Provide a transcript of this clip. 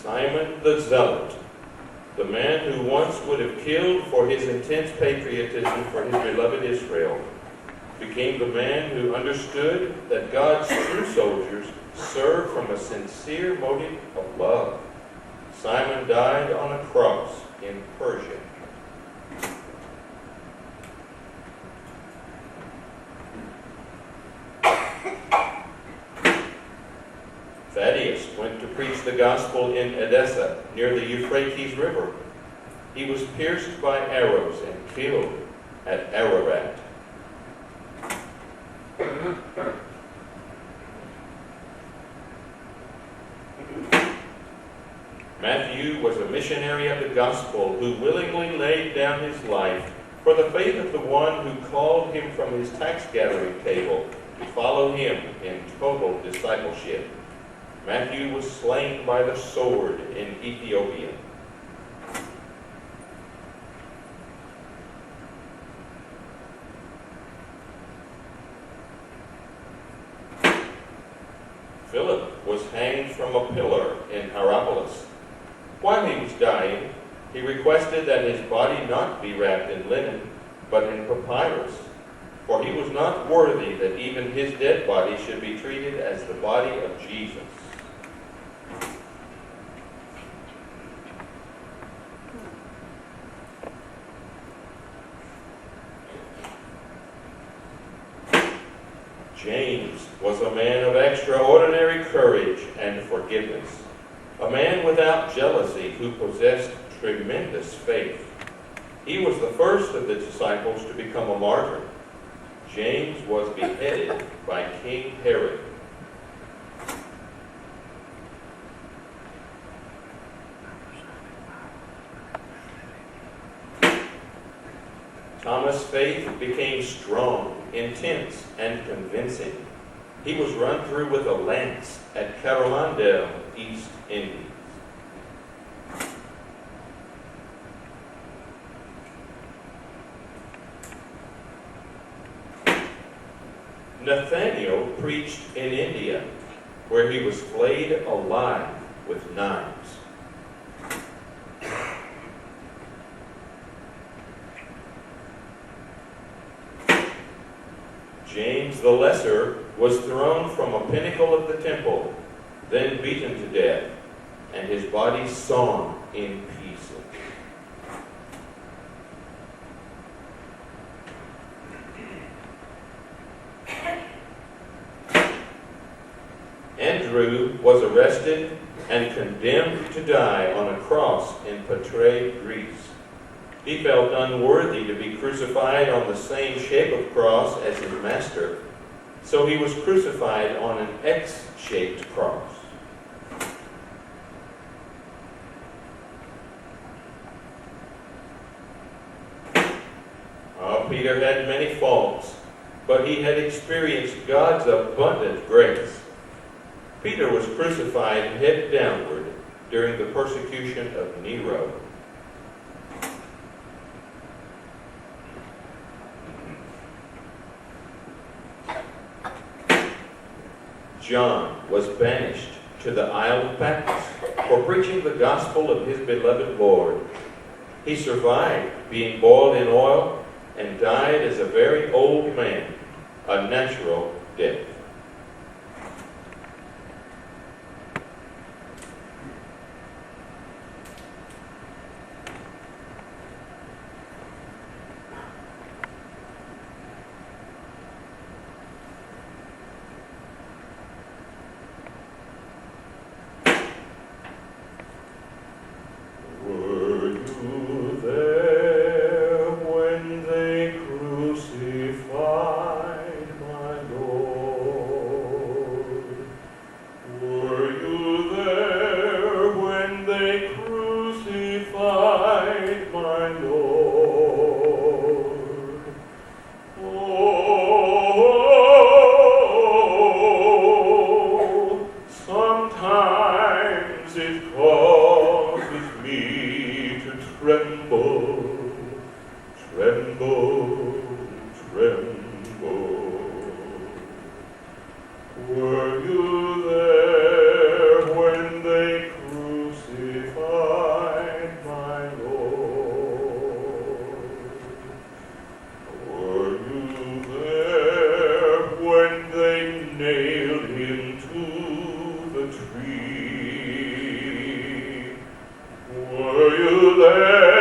Simon the Zealot, the man who once would have killed for his intense patriotism for his beloved Israel, became the man who understood that God's true soldiers serve from a sincere motive of love. Simon died on a cross in Persia. Thaddeus went to preach the gospel in Edessa, near the Euphrates River. He was pierced by arrows and killed at Ararat. Matthew was a missionary of the gospel who willingly laid down his life for the faith of the one who called him from his tax-gathering table to follow him in total discipleship. Matthew was slain by the sword in Ethiopia. Philip was hanged from a pillar in Hierapolis. While he was dying, he requested that his body not be wrapped in linen, but in papyrus, for he was not worthy that even his dead body should be treated as the body of Jesus. James was a man of extraordinary courage and forgiveness, a man without jealousy who possessed tremendous faith. He was the first of the disciples to become a martyr. James was beheaded by King Herod. Thomas' faith became strong, intense, and convincing. He was run through with a lance at Coromandel, East Indies. Nathanael preached in India, where he was flayed alive with knives. James the Lesser was thrown from a pinnacle of the temple, then beaten to death, and his body sawn in pieces. Andrew was arrested and condemned to die on a cross in Patrae, Greece. He felt unworthy to be crucified on the same shape of cross as his master, so he was crucified on an X-shaped cross. Peter had many faults, but he had experienced God's abundant grace. Peter was crucified head downward during the persecution of Nero. John was banished to the Isle of Patmos for preaching the gospel of his beloved Lord. He survived being boiled in oil and died as a very old man, a natural death. Crucified my Lord. tree. Were you there?